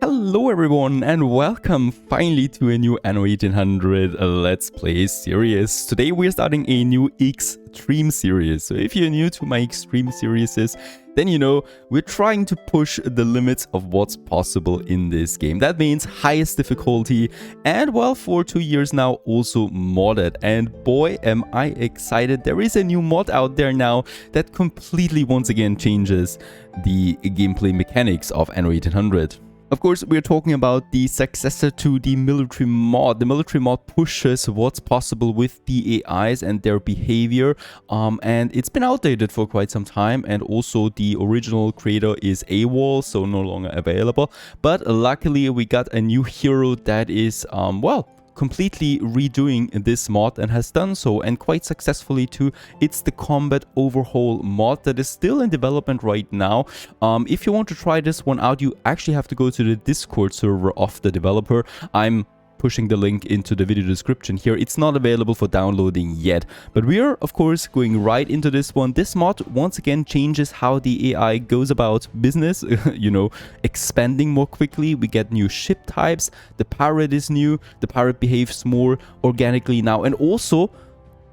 Hello everyone and welcome finally to a new Anno 1800 Let's Play series. Today we're starting a new Extreme series. So if you're new to my Extreme series, then you know we're trying to push the limits of what's possible in this game. That means highest difficulty and, well, for 2 years now also modded. And boy am I excited, there is a new mod out there now that completely once again changes the gameplay mechanics of Anno 1800. Of course, we're talking about the successor to the military mod. The military mod pushes what's possible with the AIs and their behavior, and it's been outdated for quite some time, and also the original creator is AWOL, so no longer available. But luckily, we got a new hero that is, well, completely redoing this mod and has done so, and quite successfully too. It's the Combat Overhaul Mod that is still in development right now. If you want to try this one out, you actually have to go to the Discord server of the developer. I'm pushing the link into the video description here. It's not available for downloading yet, but we are of course going right into this one. This mod once again changes how the AI goes about business, you know, expanding more quickly. We get new ship types, the pirate is new, the pirate behaves more organically now, and also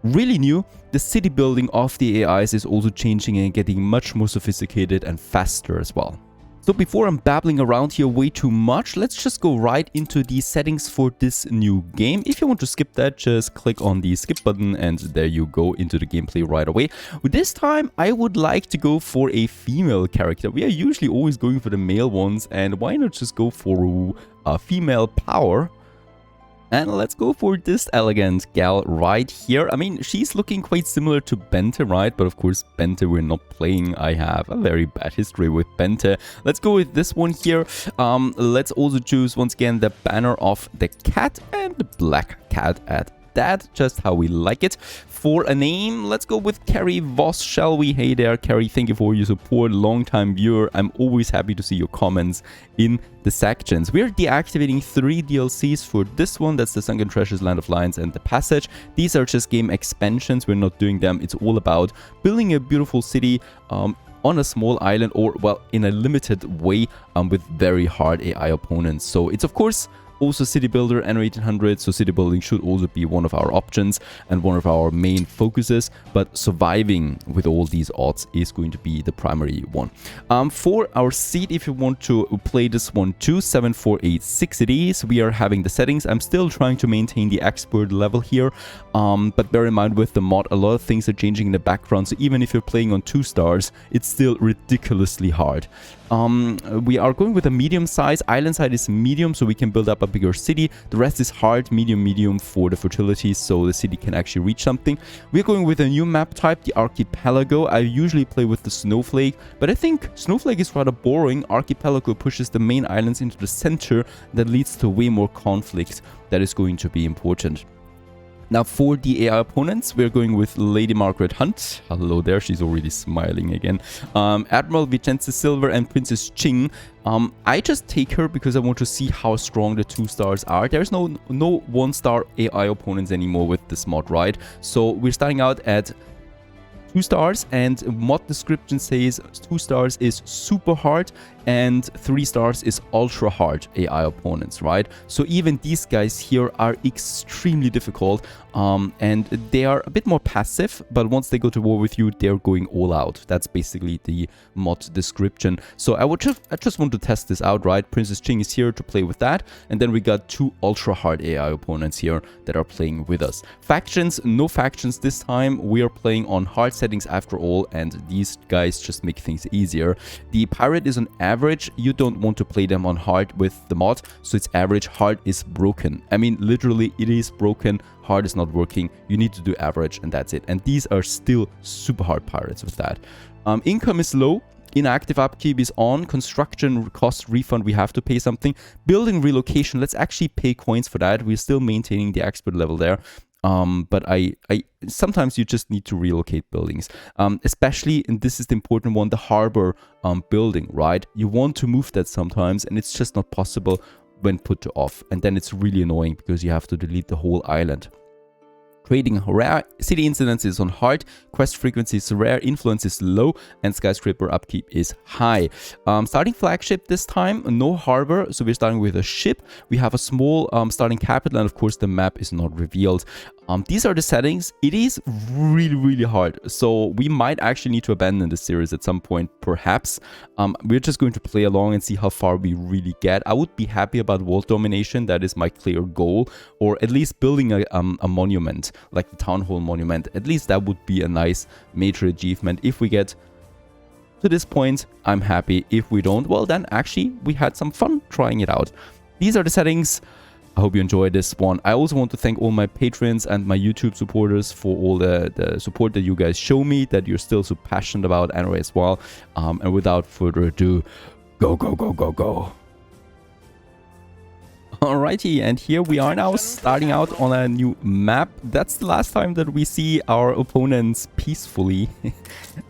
really new, the city building of the AIs is also changing and getting much more sophisticated and faster as well. So before I'm babbling around here way too much, let's just go right into the settings for this new game. If you want to skip that, just click on the skip button and there you go into the gameplay right away. This time, I would like to go for a female character. We are usually always going for the male ones, and why not just go for a female power? And let's go for this elegant gal right here. I mean, she's looking quite similar to Bente, right? But of course, Bente we're not playing. I have a very bad history with Bente. Let's go with this one here. Let's also choose, once again, the banner of the cat and the black cat at that. Just how we like it. For a name, let's go with Carrie Voss, shall we? Hey there, Carrie, thank you for your support, long-time viewer. I'm always happy to see your comments in the sections. We're deactivating 3 DLCs for this one. That's the Sunken Treasures, Land of Lions, and The Passage. These are just game expansions. We're not doing them. It's all about building a beautiful city on a small island, or, well, in a limited way with very hard AI opponents. So it's, of course, also city builder Anno 1800, so city building should also be one of our options and one of our main focuses, but surviving with all these odds is going to be the primary one. For our seed, if you want to play this one too, 7486 it is. We are having the settings. I'm still trying to maintain the expert level here, but bear in mind with the mod, a lot of things are changing in the background, so even if you're playing on 2 stars, it's still ridiculously hard. We are going with a medium size. Island side is medium, so we can build up a bigger city. The rest is hard, medium for the fertility, so the city can actually reach something. We're going with a new map type, the archipelago. I usually play with the snowflake, but I think snowflake is rather boring. Archipelago pushes the main islands into the center. That leads to way more conflict. That is going to be important. Now for the AI opponents, we're going with Lady Margaret Hunt. Hello there, she's already smiling again. Admiral Vicente Silver and Princess Ching. I just take her because I want to see how strong the 2 stars are. There's no 1-star AI opponents anymore with this mod, right? So we're starting out at 2 stars, and mod description says 2 stars is super hard and 3 stars is ultra hard AI opponents, right? So even these guys here are extremely difficult, and they are a bit more passive, but once they go to war with you, they're going all out. That's basically the mod description. So I just want to test this out, right? Princess Ching is here to play with that, and then we got 2 ultra hard AI opponents here that are playing with us. Factions, no factions this time. We are playing on hard settings after all, and these guys just make things easier. The pirate is on average. You don't want to play them on hard with the mod, so it's average. Hard is broken. I mean, literally, it is broken. Hard is not working. You need to do average, and that's it. And these are still super hard pirates with that. Income is low. Inactive upkeep is on. Construction cost refund, we have to pay something. Building relocation, let's actually pay coins for that. We're still maintaining the expert level there. But I sometimes you just need to relocate buildings, especially, and this is the important one, the harbor building, right? You want to move that sometimes, and it's just not possible when put to off, and then it's really annoying because you have to delete the whole island. Trading rare, city incidence is on hard, quest frequency is rare, influence is low, and skyscraper upkeep is high. Starting flagship this time, no harbor, so we're starting with a ship. We have a small starting capital, and of course the map is not revealed. These are the settings. It is really hard, so we might actually need to abandon the series at some point, perhaps. We're just going to play along and see how far we really get. I would be happy about world domination, that is my clear goal, or at least building a monument, like the town hall monument. At least that would be a nice major achievement. If we get to this point, I'm happy. If we don't, well then actually we had some fun trying it out. These are the settings. I hope you enjoyed this one. I also want to thank all my patrons and my YouTube supporters for all the support that you guys show me, that you're still so passionate about Anno as well. And without further ado, go. Alrighty, and here we are now starting out on a new map. That's the last time that we see our opponents peacefully.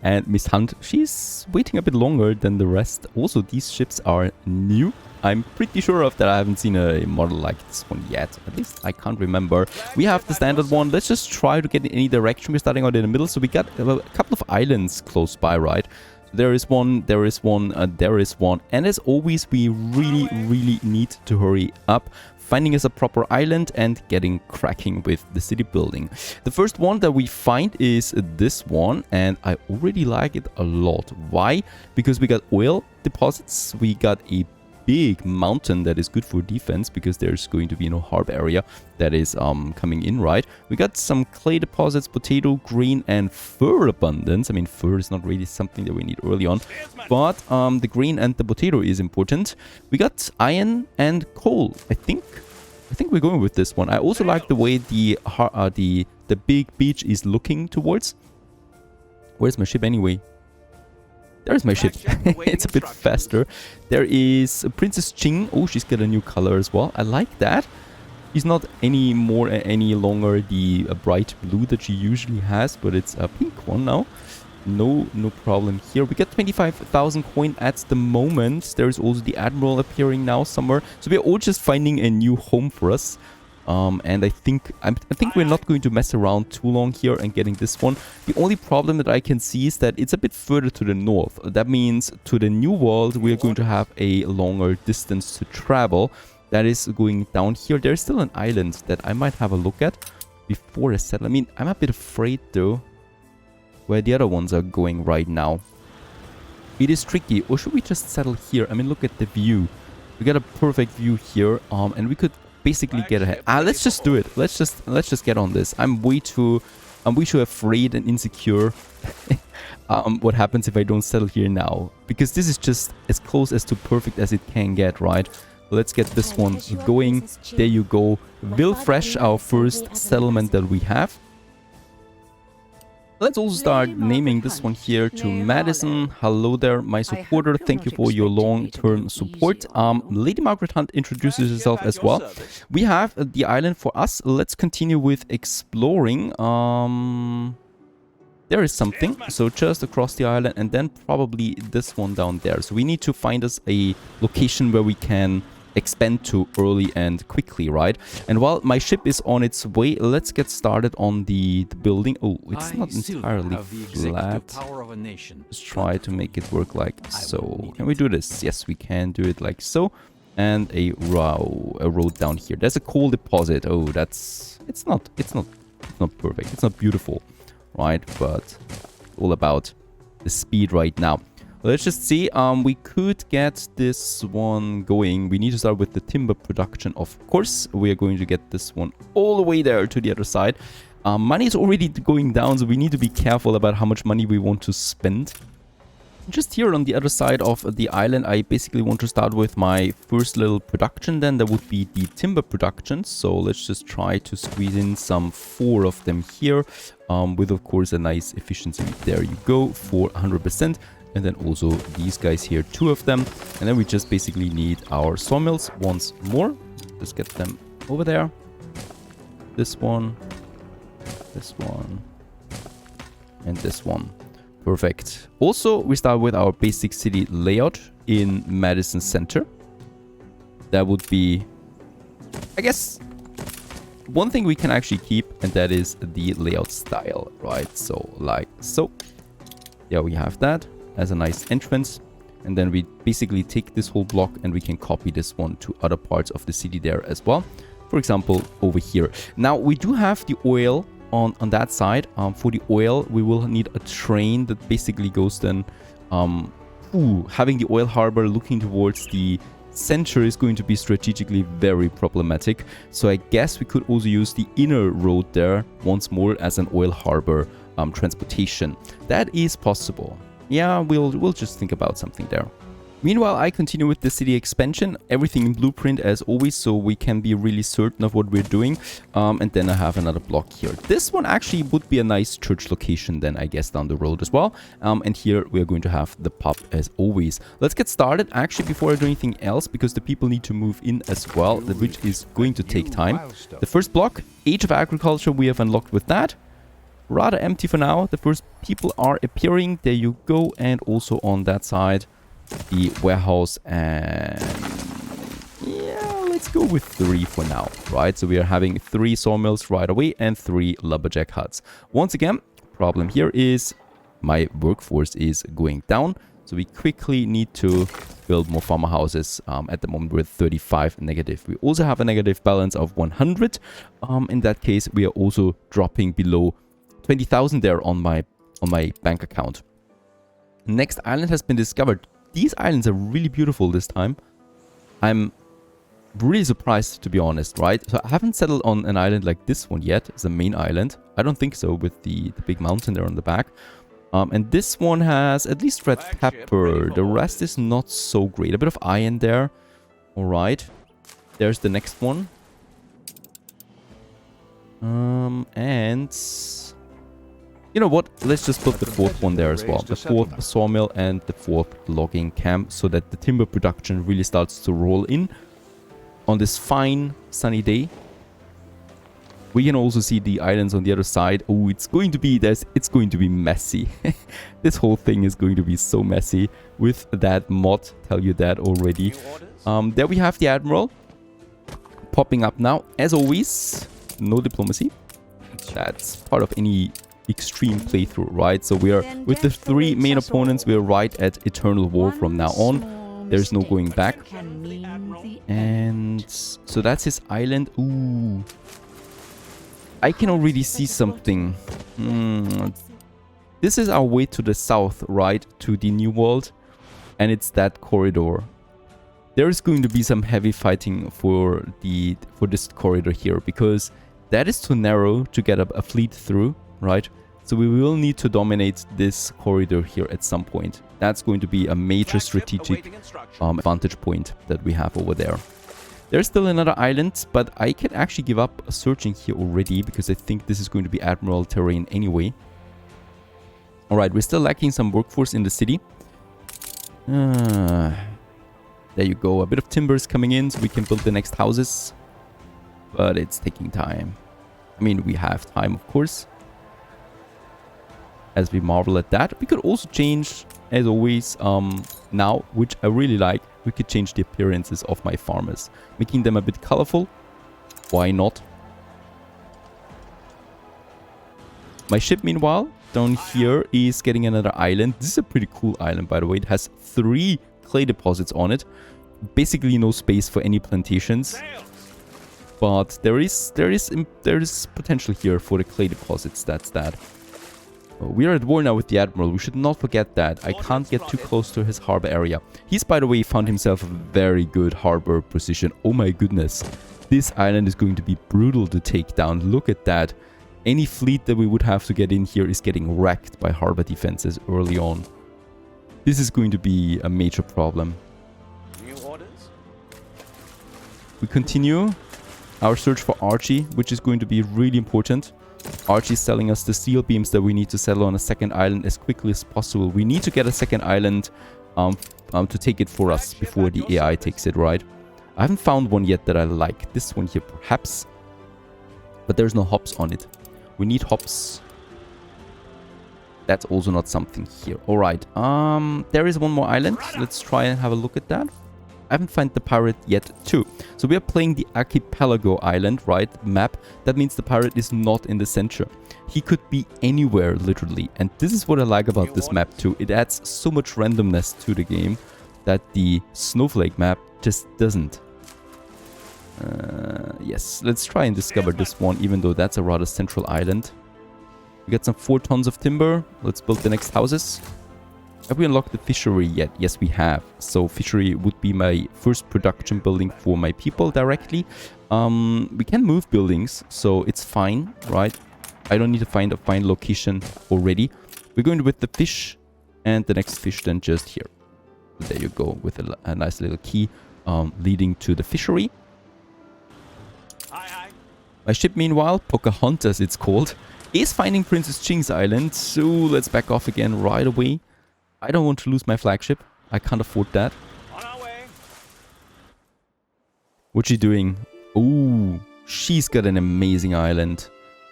And Miss Hunt, she's waiting a bit longer than the rest. Also, these ships are new. I'm pretty sure of that. I haven't seen a model like this one yet. At least I can't remember. We have the standard one. Let's just try to get in any direction. We're starting out in the middle, so we got a couple of islands close by, right? There is one, there is one, there is one. And as always, we really need to hurry up, finding us a proper island and getting cracking with the city building. The first one that we find is this one, and I already like it a lot. Why? Because we got oil deposits, we got a big mountain that is good for defense, because there's going to be no harbor area that is coming in, right? We got some clay deposits, potato, grain, and fur abundance. I mean, fur is not really something that we need early on, but the grain and the potato is important. We got iron and coal. I think we're going with this one. I also like the way the big beach is looking towards. Where's my ship anyway? There's my ship. It's a bit faster. There is Princess Ching. Oh, she's got a new color as well. I like that. She's not any longer the bright blue that she usually has, but it's a pink one now. No problem here. We got 25,000 coin at the moment. There's also the Admiral appearing now somewhere. So we're all just finding a new home for us. And I think we're not going to mess around too long here and getting this one. The only problem that I can see is that it's a bit further to the north. That means to the new world we're going to have a longer distance to travel. That is going down here. There's still an island that I might have a look at before I settle. I mean, I'm a bit afraid though where the other ones are going right now. It is tricky. Or should we just settle here? I mean, look at the view. We got a perfect view here, and we could basically get ahead. Let's just do it. Let's just get on this. I'm way too afraid and insecure what happens if I don't settle here now, because this is just as close as to perfect as it can get, right? Let's get this one going. There you go. We'll fresh our first settlement that we have. Let's also start naming this one here to Madison. Hello there, my supporter. Thank you for your long-term support. Lady Margaret Hunt introduces herself as well. We have the island for us. Let's continue with exploring. There is something. So just across the island, and then probably this one down there. So we need to find us a location where we can expand to early and quickly, right? And while my ship is on its way, let's get started on the building. Oh, it's not entirely flat. Let's try to make it work like so. Can we do this? Yes, we can do it like so. And a road down here. There's a coal deposit. Oh, it's not perfect. It's not beautiful, right? But all about the speed right now. Let's just see. We could get this one going. We need to start with the timber production, of course. We are going to get this one all the way there to the other side. Money is already going down, so we need to be careful about how much money we want to spend. Just here on the other side of the island, I basically want to start with my first little production. Then that would be the timber production. So let's just try to squeeze in some 4 of them here, with of course a nice efficiency. There you go, for 100%. And then also these guys here, 2 of them. And then we just basically need our sawmills once more. Just get them over there. This one, and this one. Perfect. Also, we start with our basic city layout in Madison Center. That would be, I guess, one thing we can actually keep, and that is the layout style, right? So like so. Yeah, we have that as a nice entrance. And then we basically take this whole block and we can copy this one to other parts of the city there as well. For example, over here. Now, we do have the oil on that side. For the oil, we will need a train that basically goes then... having the oil harbor looking towards the center is going to be strategically very problematic. So I guess we could also use the inner road there once more as an oil harbor transportation. That is possible. Yeah, we'll just think about something there. Meanwhile, I continue with the city expansion, everything in blueprint as always, so we can be really certain of what we're doing. And then I have another block here. This one actually would be a nice church location then, I guess, down the road as well. And here we're going to have the pub as always. Let's get started, actually, before I do anything else, because the people need to move in as well, which is going to take time. The first block, Age of Agriculture, we have unlocked with that. Rather empty for now. The first people are appearing. There you go. And also on that side, the warehouse. And yeah, let's go with 3 for now, right? So we are having 3 sawmills right away and 3 lumberjack huts. Once again, problem here is my workforce is going down. So we quickly need to build more farmer houses. At the moment, we're 35 negative. We also have a negative balance of 100. In that case, we are also dropping below 20,000 there on my bank account. Next island has been discovered. These islands are really beautiful this time. I'm really surprised, to be honest, right? So I haven't settled on an island like this one yet as a main island. I don't think so, with the big mountain there on the back. And this one has at least red pepper. The rest is not so great. A bit of iron there. All right. There's the next one. And... you know what? Let's just put the 4th one there as well. The 4th sawmill and the 4th logging camp, so that the timber production really starts to roll in on this fine sunny day. We can also see the islands on the other side. Oh, it's going to be messy. This whole thing is going to be so messy with that mod. Tell you that already. There we have the admiral popping up now. As always, no diplomacy. That's part of any extreme playthrough, right? So we are with the 3 main opponents, we're right at eternal war from now on. There's no going back. And so that's his island. Ooh, I can already see something. This is our way to the south, right, to the new world, and it's that corridor. There is going to be some heavy fighting for this corridor here, because that is too narrow to get a fleet through, right? So we will need to dominate this corridor here at some point. That's going to be a major strategic vantage point that we have over there. There's still another island, but I can actually give up searching here already, because I think this is going to be admiral terrain anyway. Alright, we're still lacking some workforce in the city. There you go. A bit of timber is coming in, so we can build the next houses. But it's taking time. I mean, we have time, of course. As we marvel at that. We could also change, as always, now, which I really like, we could change the appearances of my farmers, making them a bit colorful. Why not? My ship, meanwhile, down here is getting another island. This is a pretty cool island, by the way. It has 3 clay deposits on it. Basically no space for any plantations. But there is potential here for the clay deposits. That's that. We are at war now with the admiral. We should not forget that. I can't get too close to his harbor area. He's, by the way, found himself a very good harbor position. Oh my goodness. This island is going to be brutal to take down. Look at that. Any fleet that we would have to get in here is getting wrecked by harbor defenses early on. This is going to be a major problem. New orders? We continue our search for Archie, which is going to be really important. Archie's selling us the steel beams that we need to settle on a second island as quickly as possible. We need to get a second island to take it for us before the AI takes it, right? I haven't found one yet that I like. This one here, perhaps. But there's no hops on it. We need hops. That's also not something here. Alright. There is one more island. Let's try and have a look at that. I haven't found the pirate yet too. So we are playing the archipelago island, right, map. That means the pirate is not in the center. He could be anywhere, literally. And this is what I like about this map too. It adds so much randomness to the game that the snowflake map just doesn't. Yes, let's try and discover this one, even though that's a rather central island. We got some 4 tons of timber. Let's build the next houses. Have we unlocked the fishery yet? Yes, we have. So fishery would be my first production building for my people directly. We can move buildings, so it's fine, right? I don't need to find a fine location already. We're going with the fish and the next fish then just here. So there you go, with a nice little key leading to the fishery. My ship, meanwhile, Pocahontas it's called, is finding Princess Ching's island. So let's back off again right away. I don't want to lose my flagship. I can't afford that. On our way. What's she doing? Ooh, she's got an amazing island.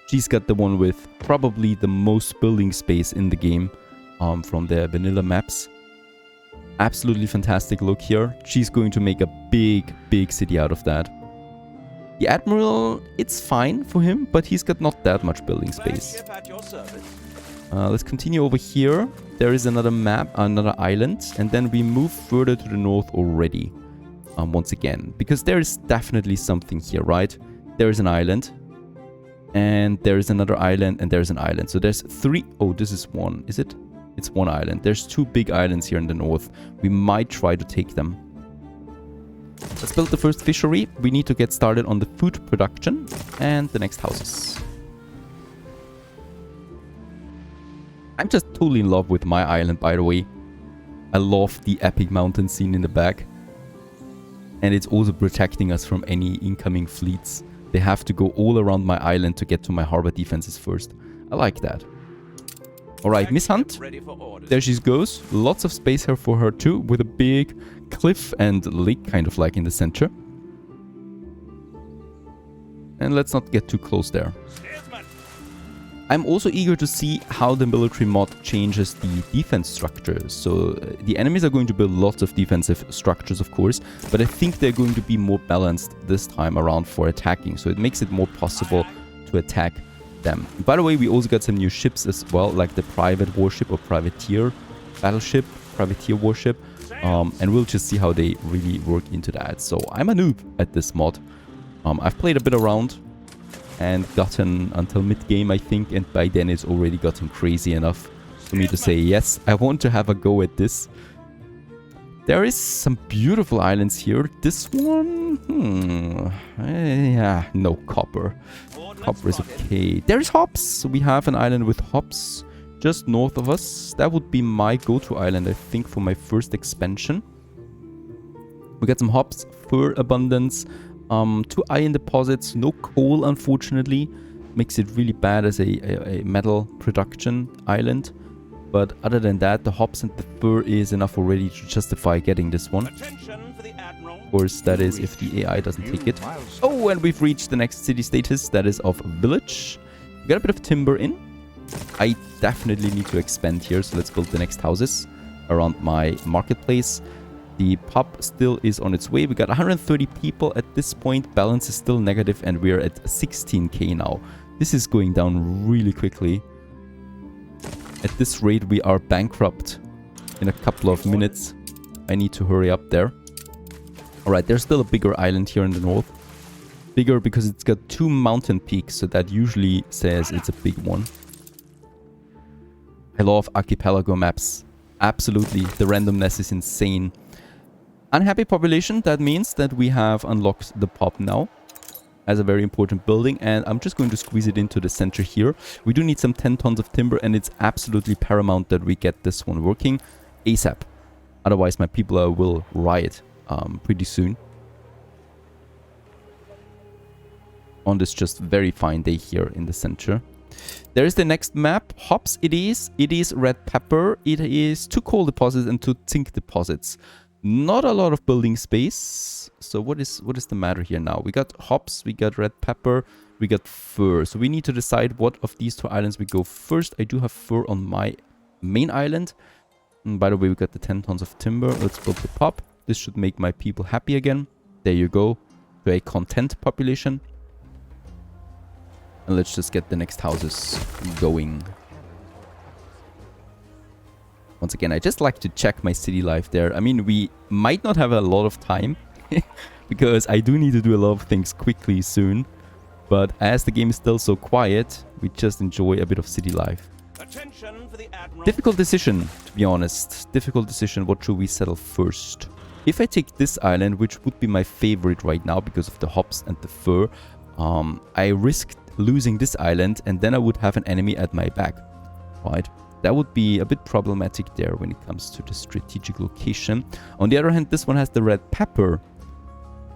She's got the one with probably the most building space in the game from the vanilla maps. Absolutely fantastic look here. She's going to make a big, big city out of that. The Admiral, it's fine for him, but he's got not that much building space. Let's continue over here. There is another map, another island, and then we move further to the north already. Once again, because there is definitely something here, right? There is an island, and there is another island, and there's an island. So there's 3. Oh, this is one, is it? It's one island. There's 2 big islands here in the north. We might try to take them. Let's build the first fishery. We need to get started on the food production and the next houses. I'm just totally in love with my island, by the way. I love the epic mountain scene in the back. And it's also protecting us from any incoming fleets. They have to go all around my island to get to my harbor defenses first. I like that. Alright, Miss Hunt. There she goes. Lots of space here for her too, with a big cliff and lake kind of like in the center. And let's not get too close there. I'm also eager to see how the military mod changes the defense structure. So the enemies are going to build lots of defensive structures, of course, but I think they're going to be more balanced this time around for attacking. So it makes it more possible to attack them. By the way, we also got some new ships as well, like the private warship or privateer battleship, privateer warship. And we'll just see how they really work into that. So I'm a noob at this mod. I've played a bit around and gotten until mid-game, I think, and by then it's already gotten crazy enough for me to say, yes, I want to have a go at this. There is some beautiful islands here. This one, yeah, no copper. Copper is okay. There is hops. So we have an island with hops just north of us. That would be my go-to island, I think, for my first expansion. We got some hops, fur abundance, 2 iron deposits, no coal, unfortunately. Makes it really bad as a metal production island. But other than that, the hops and the fur is enough already to justify getting this one. Of course, that is if the AI doesn't take it. Oh, and we've reached the next city status, that is of village. We got a bit of timber in. I definitely need to expand here, so let's build the next houses around my marketplace. The pub still is on its way. We got 130 people at this point. Balance is still negative, and we're at 16k now. This is going down really quickly. At this rate, we are bankrupt in a couple of minutes. I need to hurry up there. Alright, there's still a bigger island here in the north. Bigger because it's got 2 mountain peaks, so that usually says it's a big one. I love archipelago maps. Absolutely, the randomness is insane. Unhappy population, that means that we have unlocked the pub now as a very important building, and I'm just going to squeeze it into the center here. We do need some 10 tons of timber, and it's absolutely paramount that we get this one working ASAP. Otherwise, my people will riot pretty soon. On this just very fine day here in the center. There is the next map. Hops it is. It is red pepper. It is 2 coal deposits and 2 zinc deposits. Not a lot of building space. So what is the matter here now? We got hops, we got red pepper, we got fur. So we need to decide what of these 2 islands we go first. I do have fur on my main island. And by the way, we got the 10 tons of timber. Let's build the pub. This should make my people happy again. There you go. To a content population. And let's just get the next houses going. Once again, I just like to check my city life there. I mean, we might not have a lot of time. Because I do need to do a lot of things quickly soon. But as the game is still so quiet, we just enjoy a bit of city life. Attention for the Admiral. Difficult decision, to be honest. Difficult decision. What should we settle first? If I take this island, which would be my favorite right now because of the hops and the fur, I risked losing this island and then I would have an enemy at my back, right? That would be a bit problematic there when it comes to the strategic location. On the other hand, this one has the red pepper.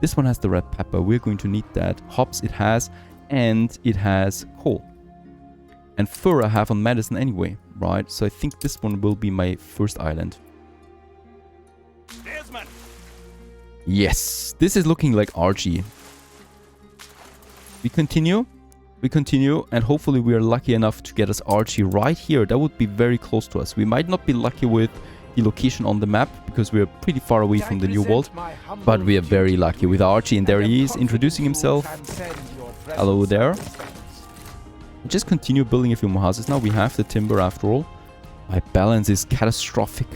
This one has the red pepper. We're going to need that. Hops it has, and it has coal. And fur I have on medicine anyway, right? So I think this one will be my first island. Desmond. Yes, this is looking like RG. We continue, and hopefully we are lucky enough to get us RG right here. That would be very close to us. We might not be lucky with the location on the map because we are pretty far away from the new world, but we are very lucky with RG, and there he is introducing himself. Hello there. Just continue building a few more houses now. We have the timber after all. My balance is catastrophic.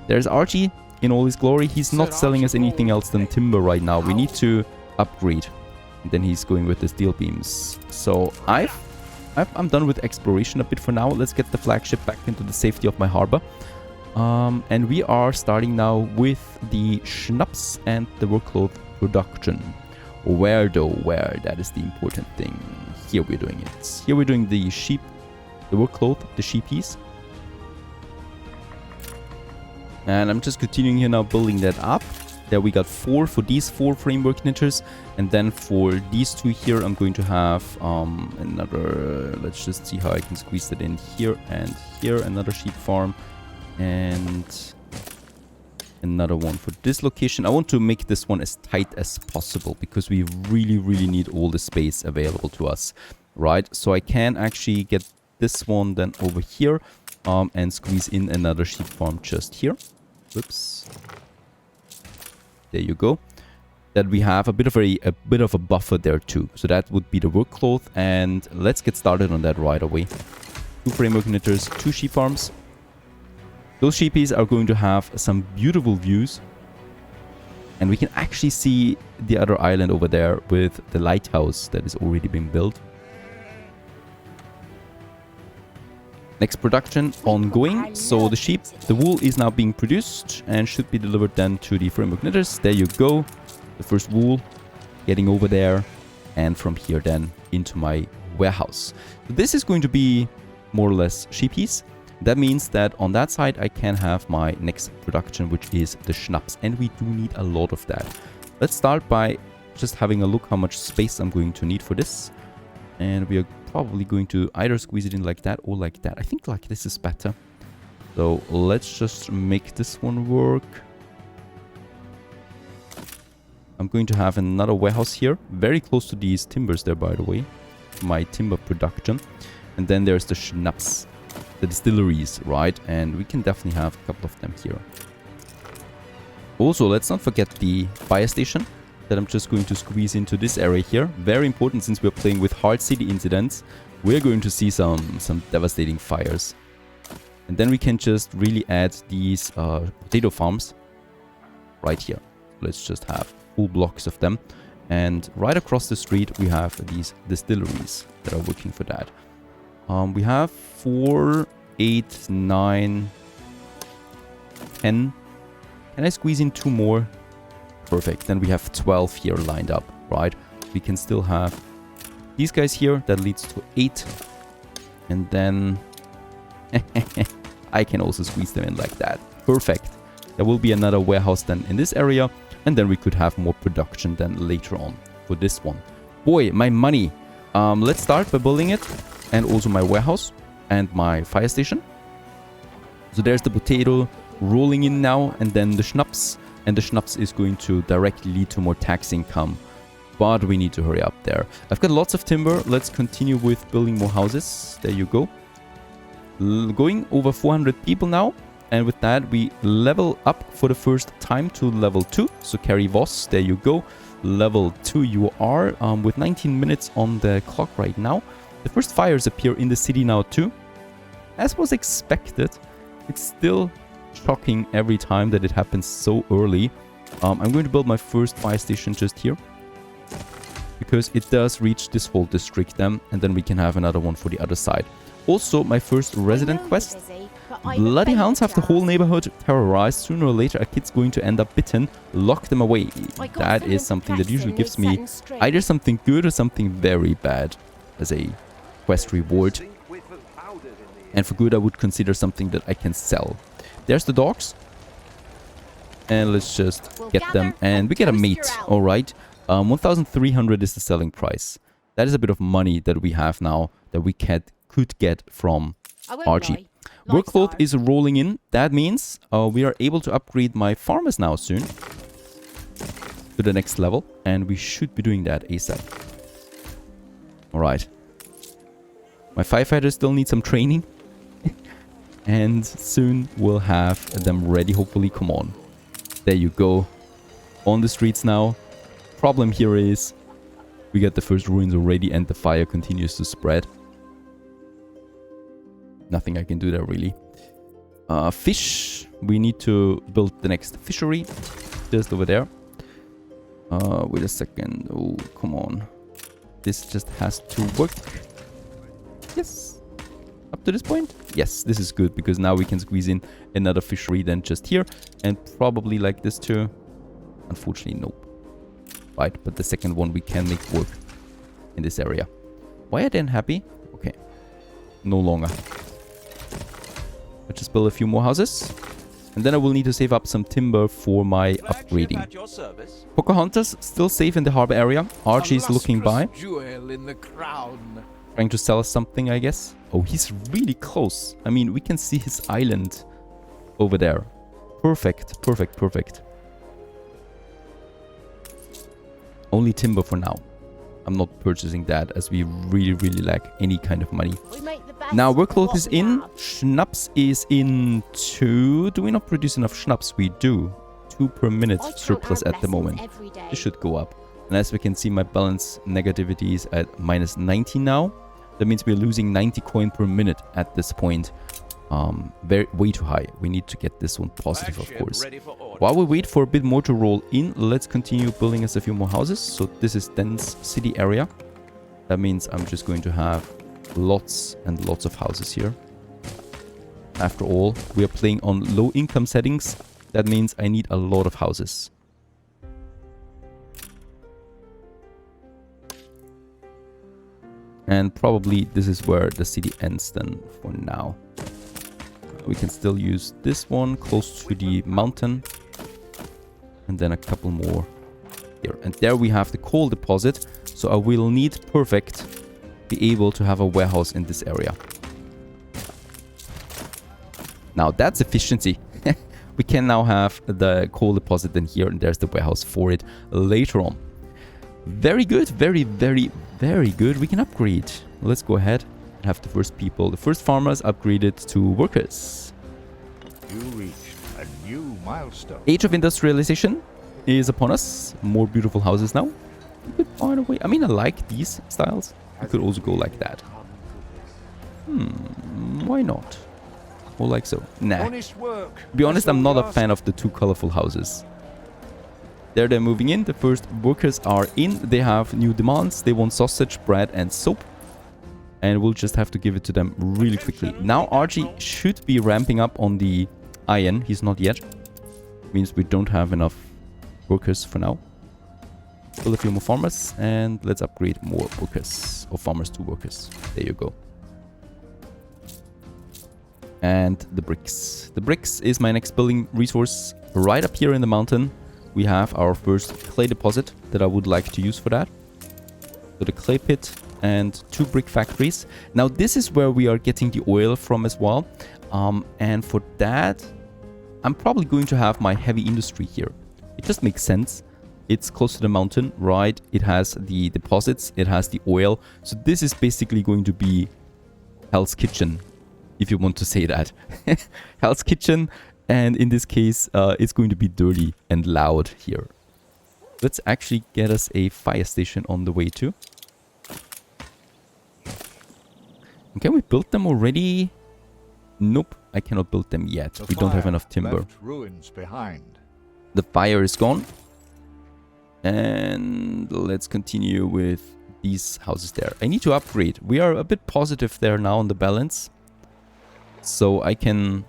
There's RG in all his glory. He's not selling us anything else than timber right now. We need to upgrade. And then he's going with the steel beams. So I'm done with exploration a bit for now. Let's get the flagship back into the safety of my harbor. And we are starting now with the schnapps and the workload production. Where though? Where? That is the important thing. Here we're doing it. Here we're doing the sheep, the workload, the sheepies. And I'm just continuing here now building that up. There we got 4 for these 4 framework knitters. And then for these 2 here, I'm going to have another... let's just see how I can squeeze that in here and here. Another sheep farm. And another one for this location. I want to make this one as tight as possible because we really, really need all the space available to us. Right? So I can actually get this one then over here and squeeze in another sheep farm just here. Whoops. There you go. That we have a bit of a buffer there too. So that would be the workload, and let's get started on that right away. 2 framework knitters, 2 sheep farms. Those sheepies are going to have some beautiful views, and we can actually see the other island over there with the lighthouse that is already being built. Next production ongoing. So the sheep, the wool is now being produced and should be delivered then to the framework knitters. There you go. The first wool getting over there, and from here then into my warehouse. So this is going to be more or less sheepies. That means that on that side I can have my next production, which is the schnapps, and we do need a lot of that. Let's start by just having a look how much space I'm going to need for this. And we are probably going to either squeeze it in like that or like that. I think like this is better. So let's just make this one work. I'm going to have another warehouse here, very close to these timbers there, by the way. My timber production. And then there's the schnapps, the distilleries, right? And we can definitely have a couple of them here. Also, let's not forget the fire station that I'm just going to squeeze into this area here. Very important, since we're playing with hard city incidents. We're going to see some devastating fires. And then we can just really add these potato farms right here. Let's just have full blocks of them. And right across the street, we have these distilleries that are working for that. We have 4, 8, 9, 10. Can I squeeze in 2 more? Perfect. Then we have 12 here lined up, right? We can still have these guys here. That leads to 8. And then I can also squeeze them in like that. Perfect. There will be another warehouse then in this area. And then we could have more production then later on for this one. Boy, my money. Let's start by building it. And also my warehouse and my fire station. So there's the potato rolling in now. And then the schnapps. And the schnapps is going to directly lead to more tax income. But we need to hurry up there. I've got lots of timber. Let's continue with building more houses. There you go. Going over 400 people now. And with that, we level up for the first time to level 2. So carry Voss, there you go. Level 2 you are, with 19 minutes on the clock right now. The first fires appear in the city now too. As was expected, it's still shocking every time that it happens so early. I'm going to build my first fire station just here, because it does reach this whole district then, and then we can have another one for the other side. Also, my first resident quest. Bloody hounds have the whole neighborhood terrorized. Sooner or later, a kid's going to end up bitten. Lock them away. That is something that usually gives me either something good or something very bad as a quest reward. And for good, I would consider something that I can sell. There's the dogs. And let's just get them. And we get a mate. Alright. 1,300 is the selling price. That is a bit of money that we have now that we could get from RG. Workload is rolling in. That means we are able to upgrade my farmers now soon to the next level. And we should be doing that ASAP. Alright. My firefighters still need some training. And soon we'll have them ready, hopefully. Come on. There you go. On the streets now. Problem here is we get the first ruins already and the fire continues to spread. Nothing I can do there really. Fish. We need to build the next fishery. Just over there. Wait a second. Oh, come on. This just has to work. Yes. Up to this point? Yes, this is good because now we can squeeze in another fishery than just here. And probably like this too. Unfortunately, nope. Right, but the second one we can make work in this area. Why are they unhappy? Okay. No longer. Let's just build a few more houses. And then I will need to save up some timber for my upgrading. Pocahontas still safe in the harbor area. Archie is looking by. Trying to sell us something, I guess. Oh, he's really close. I mean, we can see his island over there. Perfect, perfect, perfect. Only timber for now. I'm not purchasing that as we really, really lack any kind of money. Now, workload is in. Schnapps is in 2. Do we not produce enough schnapps? We do. 2 per minute surplus at the moment. This should go up. And as we can see, my balance negativity is at minus 90 now. That means we're losing 90 coin per minute at this point. Way too high. We need to get this one positive, of course. While we wait for a bit more to roll in, let's continue building us a few more houses. So this is dense city area. That means I'm just going to have lots and lots of houses here. After all, we are playing on low income settings. That means I need a lot of houses. And probably this is where the city ends then for now. We can still use this one close to the mountain. And then a couple more here. And there we have the coal deposit. So I will need perfect be able to have a warehouse in this area. Now that's efficiency. We can now have the coal deposit in here, and there's the warehouse for it later on. Very good. Very, very, very good. We can upgrade. Let's go ahead and have the first people, the first farmers upgraded to workers. You reached a new milestone. Age of industrialization is upon us. More beautiful houses now. We could find a way. I mean, I like these styles. We could also go like that. Why not? Or like so. Nah. To be honest, I'm not a fan of the too colorful houses. There they're moving in. The first workers are in. They have new demands. They want sausage, bread, and soap. And we'll just have to give it to them really quickly. Now Archie should be ramping up on the iron. He's not yet. Means we don't have enough workers for now. Build a few more farmers. And let's upgrade more workers. Or farmers to workers. There you go. And the bricks. The bricks is my next building resource. Right up here in the mountain, we have our first clay deposit that I would like to use for that. So the clay pit and 2 brick factories. Now this is where we are getting the oil from as well. And for that, I'm probably going to have my heavy industry here. It just makes sense. It's close to the mountain, right? It has the deposits, it has the oil. So this is basically going to be Hell's Kitchen if you want to say that. Hell's Kitchen, and in this case, it's going to be dirty and loud here. Let's actually get us a fire station on the way too. And can we build them already? Nope, I cannot build them yet. We don't have enough timber. Left ruins behind. The fire is gone. And let's continue with these houses there. I need to upgrade. We are a bit positive there now on the balance. So I can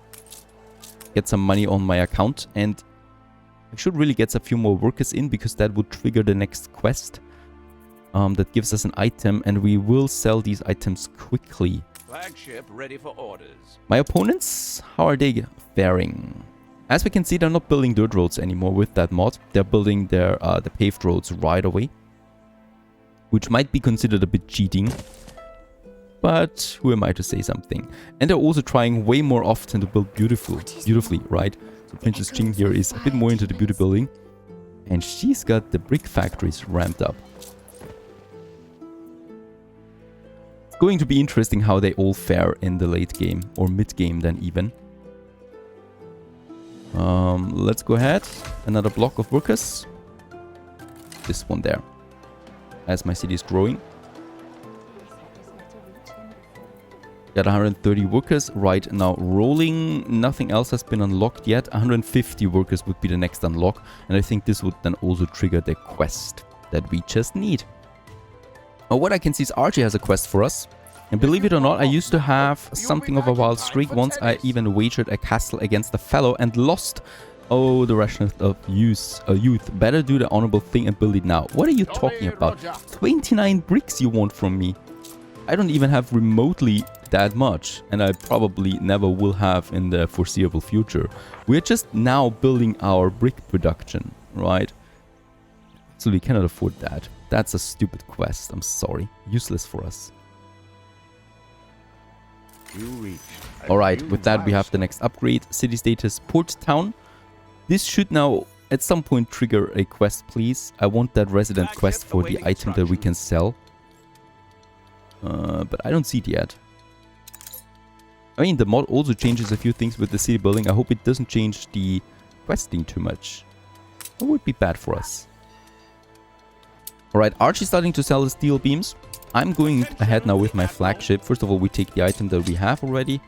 get some money on my account. And I should really get a few more workers in, because that would trigger the next quest. That gives us an item, and we will sell these items quickly. Flagship ready for orders. My opponents, how are they faring? As we can see, they're not building dirt roads anymore with that mod. They're building their the paved roads right away, which might be considered a bit cheating. But who am I to say something? And they're also trying way more often to build beautifully, right? So Princess Jing here is a bit more into the beauty building, and she's got the brick factories ramped up. It's going to be interesting how they all fare in the late game, or mid game then even. Let's go ahead. Another block of workers. This one there. As my city is growing. Got 130 workers right now rolling. Nothing else has been unlocked yet. 150 workers would be the next unlock. And I think this would then also trigger the quest that we just need. What I can see is Archie has a quest for us. And believe it or not, I used to have something of a wild streak. Once I even wagered a castle against a fellow and lost. Oh, the rashness of youth. Better do the honorable thing and build it now. What are you talking about? 29 bricks you want from me. I don't even have remotely that much. And I probably never will have in the foreseeable future. We're just now building our brick production, right? So we cannot afford that. That's a stupid quest. I'm sorry. Useless for us. Alright, with that we have the next upgrade. City status Port Town. This should now at some point trigger a quest, please. I want that resident quest for the item that we can sell. But I don't see it yet. I mean, the mod also changes a few things with the city building. I hope it doesn't change the questing too much. That would be bad for us. Alright, Archie's starting to sell the steel beams. I'm going ahead now with my flagship. First of all, we take the item that we have already.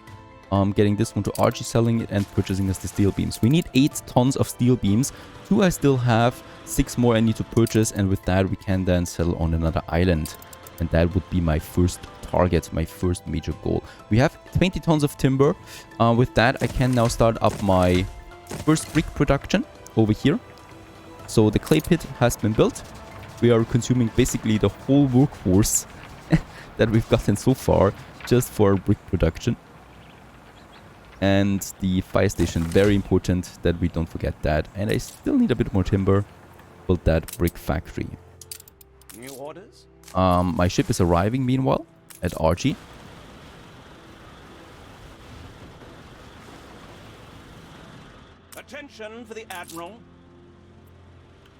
Getting this one to Archie, selling it and purchasing us the steel beams. We need 8 tons of steel beams. 2 I still have. 6 more I need to purchase. And with that, we can then settle on another island. And that would be my first target, my first major goal. We have 20 tons of timber. With that, I can now start up my first brick production over here. So the clay pit has been built. We are consuming basically the whole workforce that we've gotten so far just for brick production. And the fire station, very important that we don't forget that. And I still need a bit more timber. Build that brick factory. New orders? My ship is arriving meanwhile at Archie. Attention for the Admiral.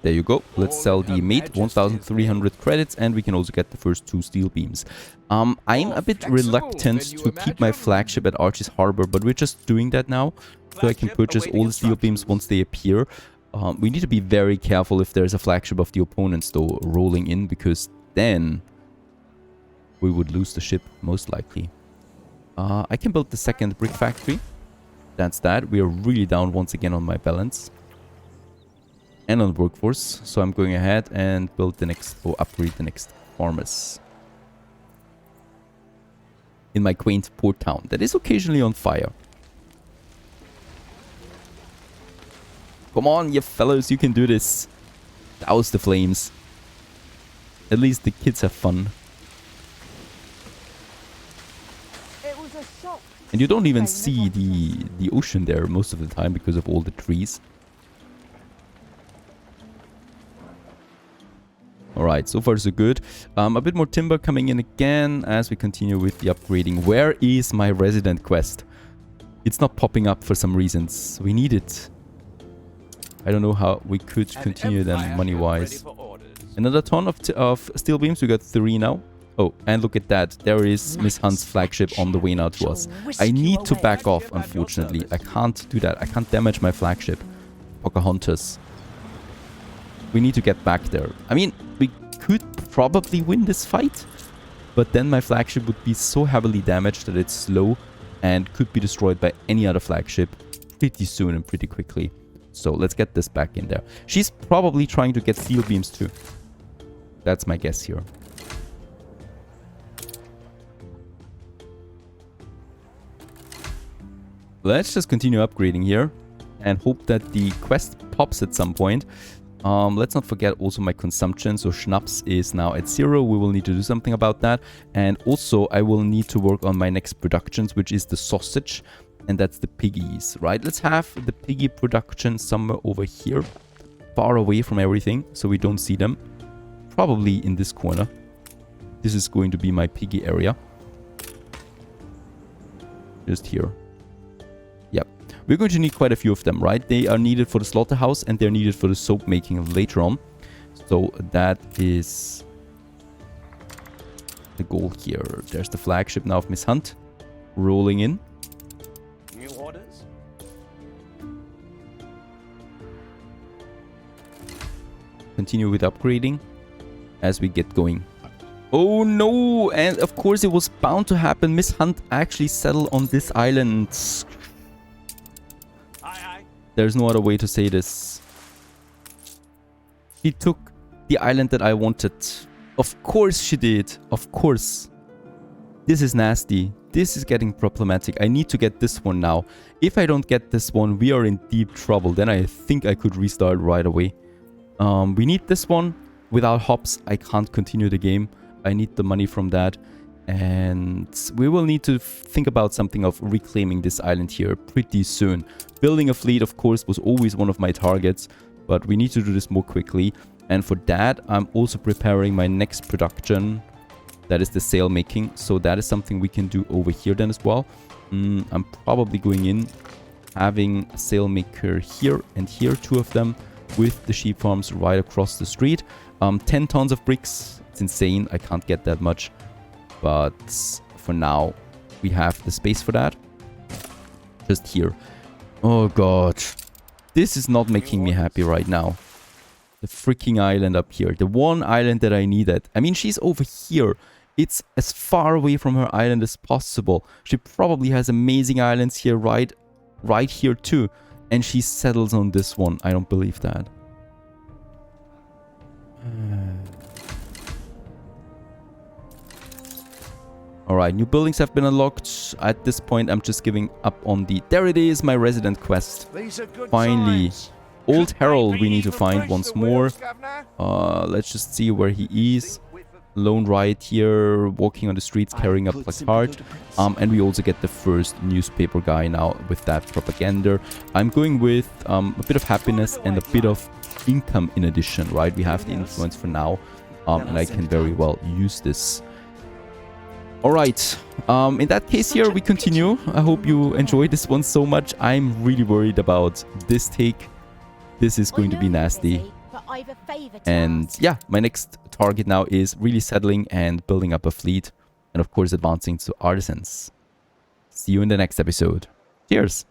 There you go. Let's sell the mate, 1,300 credits, and we can also get the first 2 steel beams. I'm a bit reluctant to keep my flagship at Archie's Harbor, but we're just doing that now, so I can purchase all the steel beams once they appear. We need to be very careful if there's a flagship of the opponents, though, rolling in, because then we would lose the ship, most likely. I can build the second brick factory. That's that. We are really down once again on my balance. And on workforce, so I'm going ahead and build the next, or upgrade the next farmers in my quaint port town that is occasionally on fire. Come on, you fellows, you can do this. Douse the flames. At least the kids have fun. It was a shock. And you don't even see the ocean there most of the time because of all the trees. Alright, so far so good. A bit more timber coming in again as we continue with the upgrading. Where is my resident quest? It's not popping up for some reasons. We need it. I don't know how we could continue then money-wise. Another ton of steel beams. We got 3 now. Oh, and look at that. There is Miss Hunt's flagship on the way now to us. I need to back off, unfortunately. I can't do that. I can't damage my flagship. Pocahontas. We need to get back there. I mean, we could probably win this fight, but then my flagship would be so heavily damaged that it's slow and could be destroyed by any other flagship pretty soon and pretty quickly. So let's get this back in there. She's probably trying to get steel beams too. That's my guess here. Let's just continue upgrading here and hope that the quest pops at some point. Let's not forget also my consumption. So Schnaps is now at 0. We will need to do something about that. And also I will need to work on my next productions, which is the sausage. And that's the piggies, right? Let's have the piggy production somewhere over here, far away from everything, so we don't see them. Probably in this corner. This is going to be my piggy area. Just here. Yep. We're going to need quite a few of them, right? They are needed for the slaughterhouse and they're needed for the soap making later on. So that is the goal here. There's the flagship now of Miss Hunt rolling in. New orders? Continue with upgrading as we get going. Oh no! And of course it was bound to happen. Miss Hunt actually settled on this island. Aye, aye. There's no other way to say this. She took the island that I wanted. Of course she did. Of course. This is nasty. This is getting problematic. I need to get this one now. If I don't get this one, we are in deep trouble. Then I think I could restart right away. We need this one. Without hops, I can't continue the game. I need the money from that. And we will need to think about something of reclaiming this island here pretty soon. Building a fleet, of course, was always one of my targets. But we need to do this more quickly. And for that, I'm also preparing my next production. That is the sail making. So that is something we can do over here then as well. I'm probably going in, having a sail maker here and here, 2 of them, with the sheep farms right across the street. 10 tons of bricks. It's insane. I can't get that much. But for now, we have the space for that. Just here. Oh god. This is not making me happy right now. The freaking island up here. The one island that I needed. I mean, she's over here. It's as far away from her island as possible. She probably has amazing islands here, right here too. And she settles on this one. I don't believe that. Alright, new buildings have been unlocked. At this point, I'm just giving up on the... There it is, my resident quest. Finally. Old Harold we need to find once more. Let's just see where he is. Lone riot here, walking on the streets, carrying a placard. And we also get the first newspaper guy now with that propaganda. I'm going with a bit of happiness and a bit of income in addition, right? We have the influence for now, and I can very well use this. Alright, in that case here, we continue. I hope you enjoyed this one so much. I'm really worried about this take. This is going to be nasty. And yeah, my next target now is really settling and building up a fleet. And of course, advancing to artisans. See you in the next episode. Cheers!